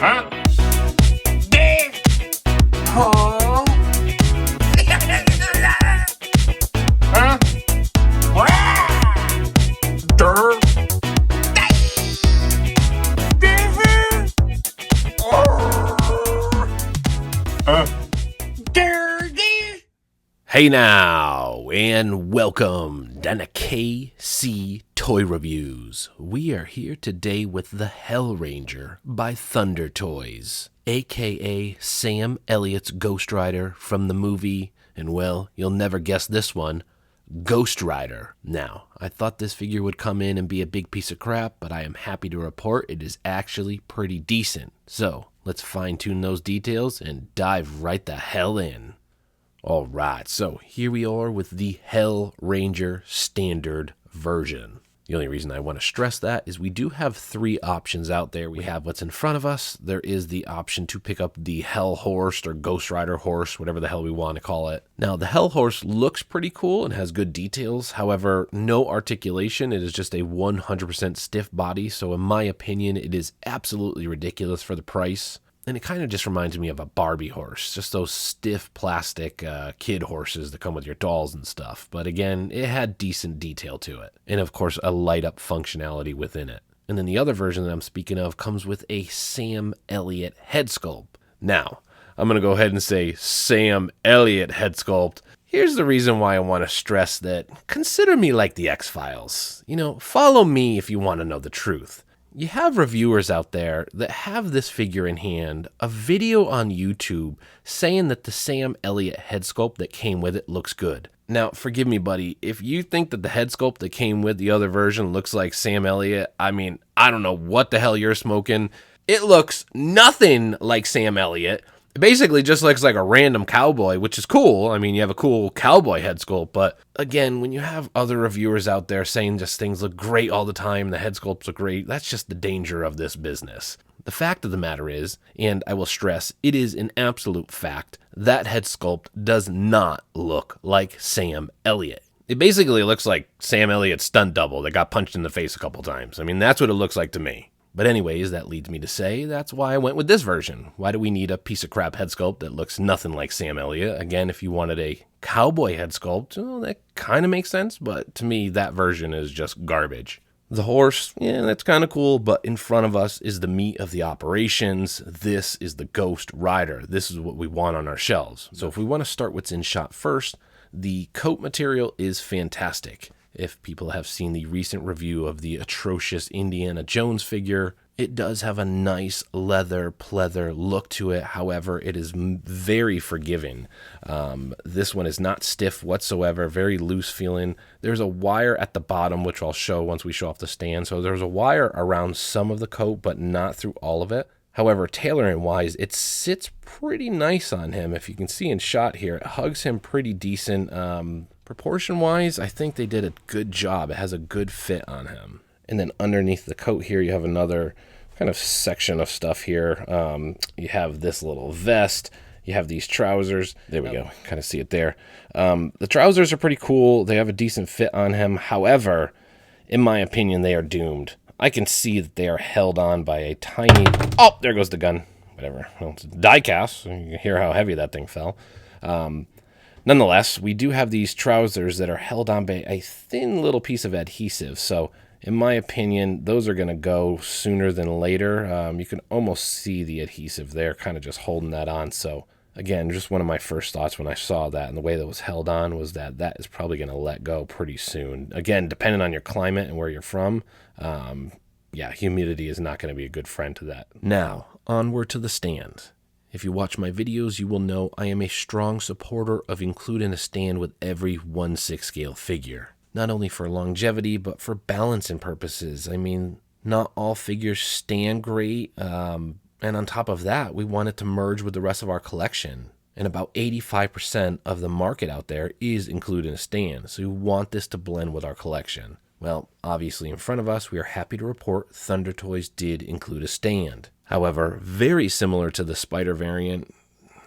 Huh? Dig. Hole. Huh? Dirt. Dirty. Hey now, and welcome down to KC Toy Reviews. We are here today with The Hell Ranger by Thunder Toys, aka Sam Elliott's Ghost Rider from the movie, and well, you'll never guess this one, Ghost Rider. Now, I thought this figure would come in and be a big piece of crap, but I am happy to report it is actually pretty decent. So, let's fine-tune those details and dive right the hell in. Alright, so here we are with the Hell Ranger Standard version. The only reason I want to stress that is we do have three options out there. We have what's in front of us. There is the option to pick up the Hell Horse or Ghost Rider Horse, whatever the hell we want to call it. Now, the Hell Horse looks pretty cool and has good details. However, no articulation. It is just a 100% stiff body, so in my opinion, it is absolutely ridiculous for the price. And it kind of just reminds me of a Barbie horse, just those stiff plastic kid horses that come with your dolls and stuff. But again, it had decent detail to it. And of course, a light up functionality within it. And then the other version that I'm speaking of comes with a Sam Elliott head sculpt. Now, I'm going to go ahead and say Sam Elliott head sculpt. Here's the reason why I want to stress that consider me like the X-Files. You know, follow me if you want to know the truth. You have reviewers out there that have this figure in hand, a video on YouTube saying that the Sam Elliott head sculpt that came with it looks good. Now, forgive me, buddy, if you think that the head sculpt that came with the other version looks like Sam Elliott, I mean, I don't know what the hell you're smoking. It looks nothing like Sam Elliott. It basically just looks like a random cowboy, which is cool. I mean, you have a cool cowboy head sculpt, but again, when you have other reviewers out there saying just things look great all the time, the head sculpts look great, that's just the danger of this business. The fact of the matter is, and I will stress, it is an absolute fact, that head sculpt does not look like Sam Elliott. It basically looks like Sam Elliott's stunt double that got punched in the face a couple times. I mean, that's what it looks like to me. But anyways, that leads me to say that's why I went with this version. Why do we need a piece of crap head sculpt that looks nothing like Sam Elliott? Again, if you wanted a cowboy head sculpt, well, that kind of makes sense, but to me, that version is just garbage. The horse, yeah, that's kind of cool, but in front of us is the meat of the operations. This is the Ghost Rider. This is what we want on our shelves. So if we want to start what's in shot first, the coat material is fantastic. If people have seen the recent review of the atrocious Indiana Jones figure, it does have a nice leather pleather look to it. However, it is very forgiving. This one is not stiff whatsoever, very loose feeling. There's a wire at the bottom, which I'll show once we show off the stand. So there's a wire around some of the coat, but not through all of it. However, tailoring-wise, it sits pretty nice on him. If you can see in shot here, it hugs him pretty decent. Proportion-wise, I think they did a good job. It has a good fit on him. And then underneath the coat here, you have another kind of section of stuff here. You have this little vest. You have these trousers. There we go. Kind of see it there. The trousers are pretty cool. They have a decent fit on him. However, in my opinion, they are doomed. I can see that they are held on by a tiny... Oh, there goes the gun. Whatever. Well, it's die cast. So you can hear how heavy that thing fell. Nonetheless, we do have these trousers that are held on by a thin little piece of adhesive. So, in my opinion, those are going to go sooner than later. You can almost see the adhesive there, kind of just holding that on. So, again, just one of my first thoughts when I saw that and the way that was held on was that that is probably going to let go pretty soon. Again, depending on your climate and where you're from, yeah, humidity is not going to be a good friend to that. Now, onward to the stand. If you watch my videos, you will know I am a strong supporter of including a stand with every 1/6 scale figure. Not only for longevity, but for balancing purposes. I mean, not all figures stand great, and on top of that, we want it to merge with the rest of our collection. And about 85% of the market out there is including a stand, so we want this to blend with our collection. Well, obviously in front of us, we are happy to report Thunder Toys did include a stand. However, very similar to the Spider variant,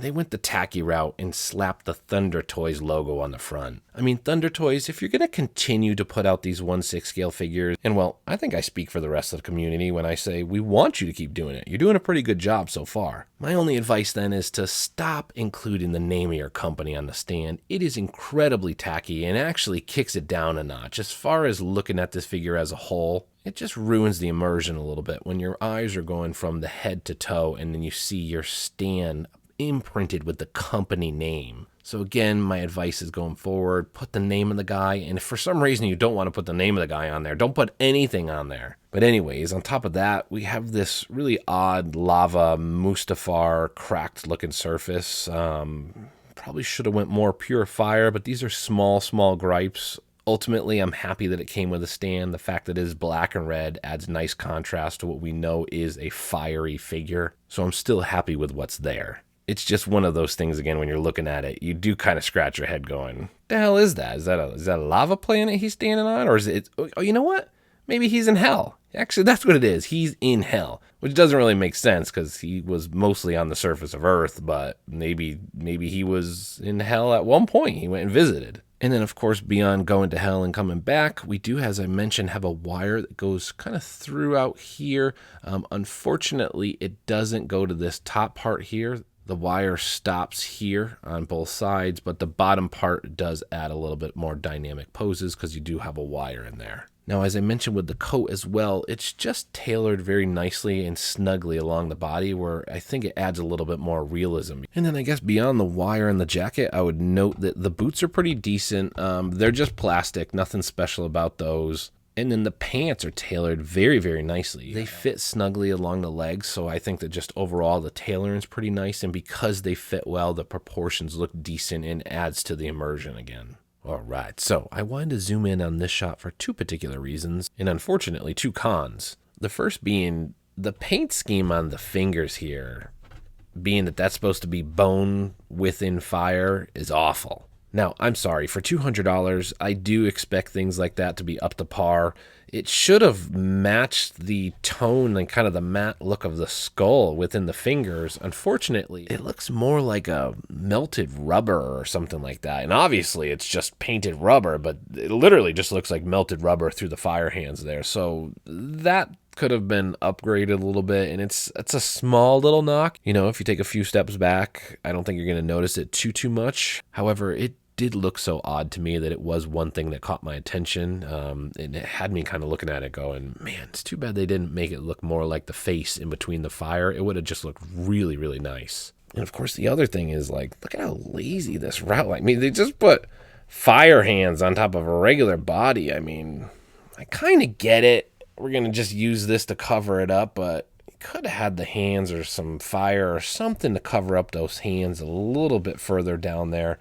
they went the tacky route and slapped the Thunder Toys logo on the front. I mean, Thunder Toys, if you're going to continue to put out these 1/6 scale figures, and well, I think I speak for the rest of the community when I say we want you to keep doing it. You're doing a pretty good job so far. My only advice then is to stop including the name of your company on the stand. It is incredibly tacky and actually kicks it down a notch. As far as looking at this figure as a whole, it just ruins the immersion a little bit when your eyes are going from the head to toe and then you see your stand imprinted with the company name. So again, my advice is going forward, put the name of the guy, and if for some reason you don't want to put the name of the guy on there, don't put anything on there. But anyways, on top of that, we have this really odd lava Mustafar cracked looking surface. Probably should have went more pure fire, but these are small gripes. Ultimately, I'm happy that it came with a stand. The fact that it is black and red adds nice contrast to what we know is a fiery figure. So I'm still happy with what's there. It's just one of those things, again, when you're looking at it, you do kind of scratch your head going, the hell is that? Is that a lava planet he's standing on? Or is it, oh, you know what? Maybe he's in hell. Actually, that's what it is. He's in hell, which doesn't really make sense because he was mostly on the surface of Earth, but maybe he was in hell at one point. He went and visited. And then, of course, beyond going to hell and coming back, we do, as I mentioned, have a wire that goes kind of throughout here. Unfortunately, it doesn't go to this top part here. The wire stops here on both sides, but the bottom part does add a little bit more dynamic poses because you do have a wire in there. Now, as I mentioned with the coat as well, it's just tailored very nicely and snugly along the body where I think it adds a little bit more realism. And then I guess beyond the wire and the jacket, I would note that the boots are pretty decent. They're just plastic, nothing special about those. And then the pants are tailored very nicely. They fit snugly along the legs, so I think that just overall the tailoring is pretty nice. And because they fit well, the proportions look decent and adds to the immersion again. All right, so I wanted to zoom in on this shot for two particular reasons, and unfortunately two cons. The first being the paint scheme on the fingers here, being that that's supposed to be bone within fire, is awful. Now, I'm sorry, for $200, I do expect things like that to be up to par. It should have matched the tone and kind of the matte look of the skull within the fingers. Unfortunately, it looks more like a melted rubber or something like that. And obviously, it's just painted rubber, but it literally just looks like melted rubber through the fire hands there. So that could have been upgraded a little bit, and it's a small little knock. You know, if you take a few steps back, I don't think you're going to notice it too much. However, it did look so odd to me that it was one thing that caught my attention, and it had me kind of looking at it going, man, it's too bad they didn't make it look more like the face in between the fire. It would have just looked really nice. And of course, the other thing is, like, look at how lazy this route. I mean, they just put fire hands on top of a regular body. I mean, I kind of get it. We're going to just use this to cover it up, but you could have had the hands or some fire or something to cover up those hands a little bit further down there.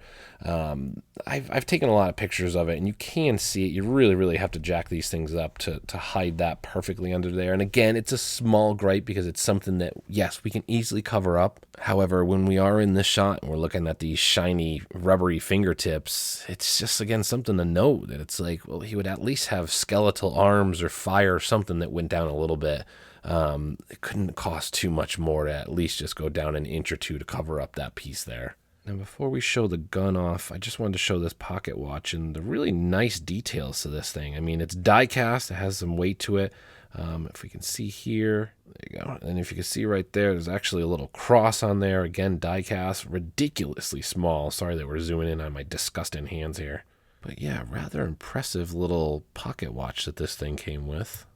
I've taken a lot of pictures of it, and you can see it. You really have to jack these things up to hide that perfectly under there. And again, it's a small gripe because it's something that, yes, we can easily cover up. However, when we are in this shot and we're looking at these shiny, rubbery fingertips, it's just, again, something to note that it's like, well, he would at least have skeletal arms or fire or something that went down a little bit. It couldn't cost too much more to at least just go down an inch or two to cover up that piece there. Now, before we show the gun off, I just wanted to show this pocket watch and the really nice details to this thing. I mean, it's die cast. It has some weight to it. If we can see here, there you go. And if you can see right there, there's actually a little cross on there. Again, die cast, ridiculously small. Sorry that we're zooming in on my disgusting hands here. But yeah, rather impressive little pocket watch that this thing came with.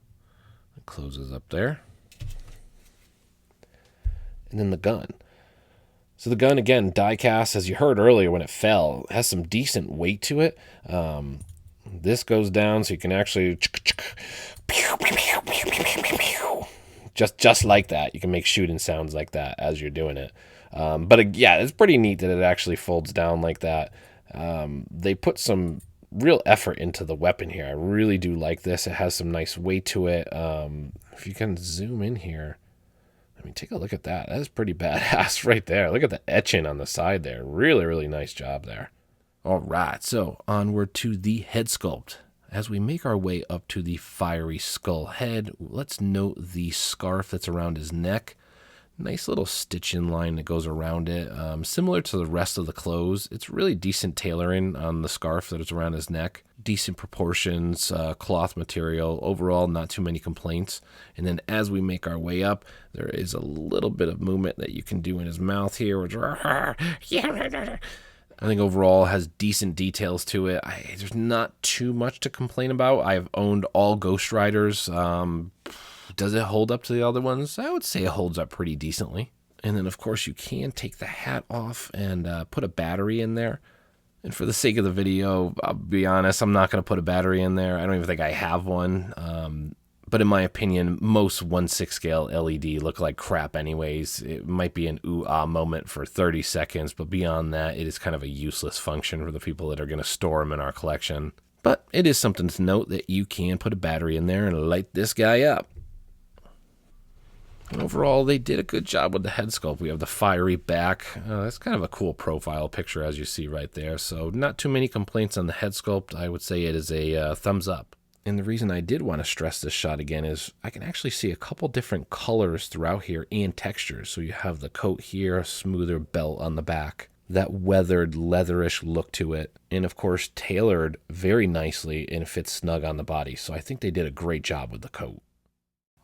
It closes up there. And then the gun. So the gun, again, die cast, as you heard earlier when it fell, has some decent weight to it. This goes down so you can actually just like that. You can make shooting sounds like that as you're doing it. But yeah, it's pretty neat that it actually folds down like that. They put some real effort into the weapon here. I really do like this. It has some nice weight to it. If you can zoom in here, I mean, take a look at that. That is pretty badass right there. Look at the etching on the side there. Really nice job there. All right, so onward to the head sculpt. As we make our way up to the fiery skull head, let's note the scarf that's around his neck. Nice little stitch-in line that goes around it. Similar to the rest of the clothes. It's really decent tailoring on the scarf that is around his neck. Decent proportions, cloth material. Overall, not too many complaints. And then as we make our way up, there is a little bit of movement that you can do in his mouth here. Which, I think overall has decent details to it. There's not too much to complain about. I've owned all Ghost Riders. Does it hold up to the other ones? I would say it holds up pretty decently. And then, of course, you can take the hat off and put a battery in there. And for the sake of the video, I'll be honest, I'm not going to put a battery in there. I don't even think I have one. But in my opinion, most 1/6 scale LED look like crap anyways. It might be an ooh-ah moment for 30 seconds, but beyond that, it is kind of a useless function for the people that are going to store them in our collection. But it is something to note that you can put a battery in there and light this guy up. And overall, they did a good job with the head sculpt. We have the fiery back. That's kind of a cool profile picture, as you see right there. So not too many complaints on the head sculpt. I would say it is a thumbs up. And the reason I did want to stress this shot again is I can actually see a couple different colors throughout here and textures. So you have the coat here, a smoother belt on the back, that weathered leatherish look to it, and of course tailored very nicely and fits snug on the body. So I think they did a great job with the coat.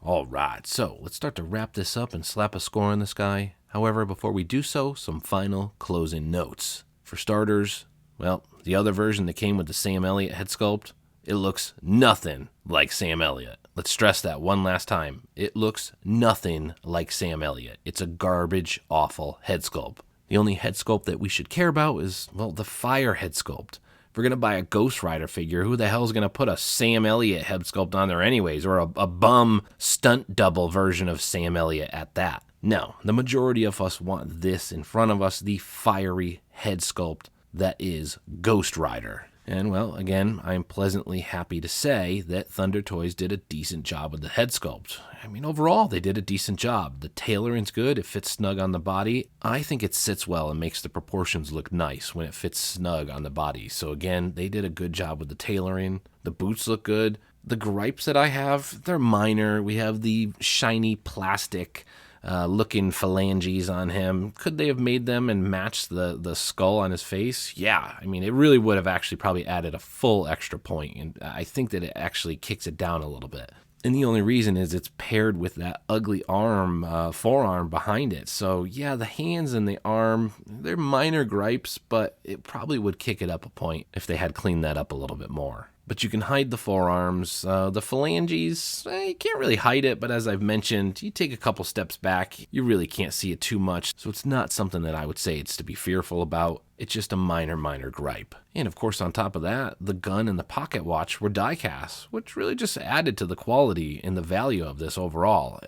All right, so let's start to wrap this up and slap a score on this guy. However, before we do so, some final closing notes. For starters, well, the other version that came with the Sam Elliott head sculpt, it looks nothing like Sam Elliott. Let's stress that one last time. It looks nothing like Sam Elliott. It's a garbage, awful head sculpt. The only head sculpt that we should care about is, well, the fire head sculpt. If we're going to buy a Ghost Rider figure, who the hell is going to put a Sam Elliott head sculpt on there anyways, or a bum stunt double version of Sam Elliott at that? No, the majority of us want this in front of us, the fiery head sculpt that is Ghost Rider. And, well, again, I'm pleasantly happy to say that Thunder Toys did a decent job with the head sculpt. I mean, overall, they did a decent job. The tailoring's good. It fits snug on the body. I think it sits well and makes the proportions look nice when it fits snug on the body. So, again, they did a good job with the tailoring. The boots look good. The gripes that I have, they're minor. We have the shiny plastic looking phalanges on him. Could they have made them and matched the skull on his face? Yeah, I mean, it really would have actually probably added a full extra point, and I think that it actually kicks it down a little bit. And the only reason is it's paired with that ugly arm, forearm behind it. So yeah, the hands and the arm, they're minor gripes, but it probably would kick it up a point if they had cleaned that up a little bit more. But you can hide the forearms. The phalanges, you can't really hide it, but as I've mentioned, you take a couple steps back, you really can't see it too much. So it's not something that I would say it's to be fearful about. It's just a minor gripe. And of course, on top of that, the gun and the pocket watch were die cast, which really just added to the quality and the value of this overall.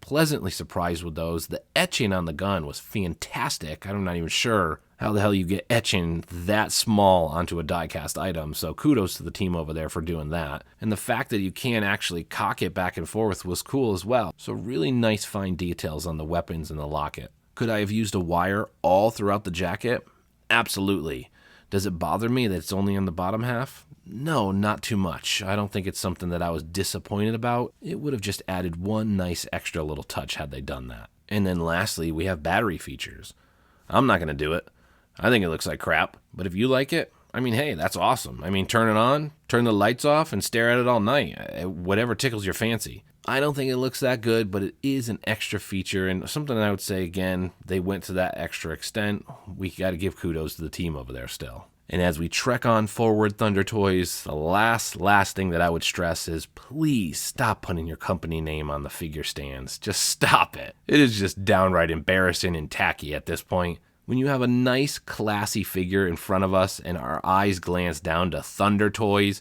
Pleasantly surprised with those. The etching on the gun was fantastic. I'm not even sure how the hell you get etching that small onto a die-cast item, so kudos to the team over there for doing that. And the fact that you can actually cock it back and forth was cool as well. So really nice fine details on the weapons and the locket. Could I have used a wire all throughout the jacket? Absolutely. Does it bother me that it's only on the bottom half? No, not too much. I don't think it's something that I was disappointed about. It would have just added one nice extra little touch had they done that. And then lastly, we have battery features. I'm not going to do it. I think it looks like crap, but if you like it, I mean, hey, that's awesome. I mean, turn it on, turn the lights off, and stare at it all night. Whatever tickles your fancy. I don't think it looks that good, but it is an extra feature, and something I would say, again, they went to that extra extent. We got to give kudos to the team over there still. And as we trek on forward, Thunder Toys, the last thing that I would stress is please stop putting your company name on the figure stands. Just stop it. It is just downright embarrassing and tacky at this point. When you have a nice, classy figure in front of us and our eyes glance down to Thunder Toys,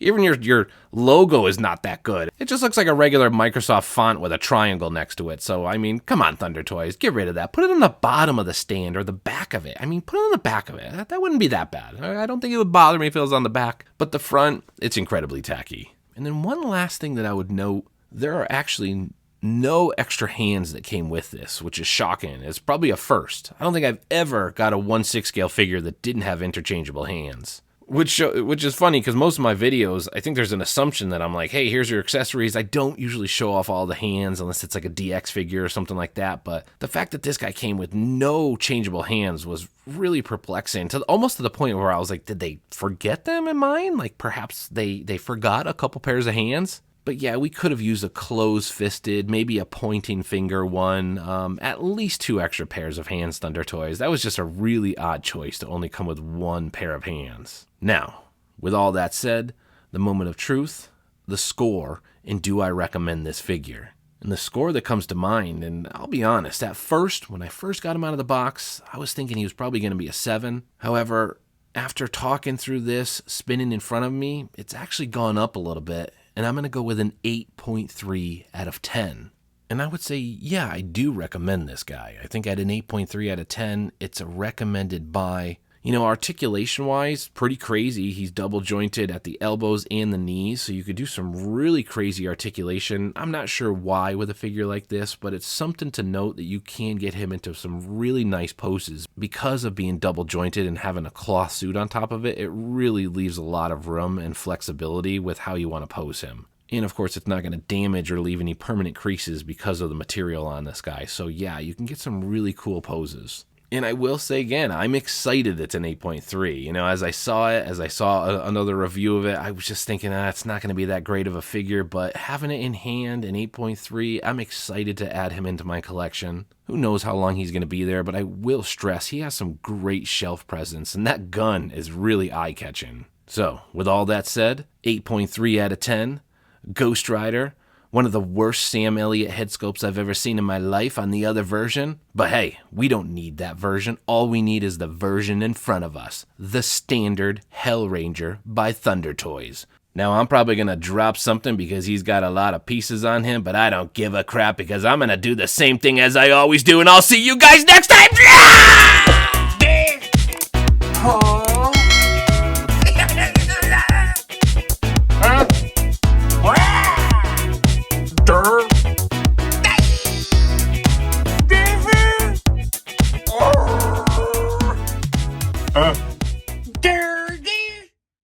even your logo is not that good. It just looks like a regular Microsoft font with a triangle next to it. So, I mean, come on, Thunder Toys, get rid of that. Put it on the bottom of the stand or the back of it. I mean, put it on the back of it. That wouldn't be that bad. I don't think it would bother me if it was on the back. But the front, it's incredibly tacky. And then one last thing that I would note, there are actually no extra hands that came with this, which is shocking. It's probably a first. I don't think I've ever got a 1/6 scale figure that didn't have interchangeable hands. Which is funny because most of my videos, I think there's an assumption that I'm like, hey, here's your accessories. I don't usually show off all the hands unless it's like a DX figure or something like that. But the fact that this guy came with no changeable hands was really perplexing, almost to the point where I was like, did they forget them in mine? Like perhaps they forgot a couple pairs of hands? But yeah, we could have used a closed-fisted, maybe a pointing finger one, at least 2 extra pairs of hands, Thunder Toys. That was just a really odd choice to only come with 1 pair of hands. Now, with all that said, the moment of truth, the score, and do I recommend this figure? And the score that comes to mind, and I'll be honest, at first, when I first got him out of the box, I was thinking he was probably going to be a 7. However, after talking through this, spinning in front of me, it's actually gone up a little bit. And I'm going to go with an 8.3 out of 10. And I would say, yeah, I do recommend this guy. I think at an 8.3 out of 10, it's a recommended buy. You know, articulation-wise, pretty crazy. He's double jointed at the elbows and the knees, so you could do some really crazy articulation. I'm not sure why with a figure like this, but it's something to note that you can get him into some really nice poses. Because of being double jointed and having a cloth suit on top of it, it really leaves a lot of room and flexibility with how you want to pose him. And of course, it's not going to damage or leave any permanent creases because of the material on this guy. So yeah, you can get some really cool poses. And I will say again, I'm excited it's an 8.3. You know, as I saw another review of it, I was just thinking, it's not going to be that great of a figure, but having it in hand, an 8.3, I'm excited to add him into my collection. Who knows how long he's going to be there, but I will stress he has some great shelf presence, and that gun is really eye-catching. So, with all that said, 8.3 out of 10, Ghost Rider. One of the worst Sam Elliott head sculpts I've ever seen in my life on the other version. But hey, we don't need that version. All we need is the version in front of us. The standard Hellranger by Thunder Toys. Now, I'm probably going to drop something because he's got a lot of pieces on him, but I don't give a crap because I'm going to do the same thing as I always do, and I'll see you guys next time! Huh? Huh?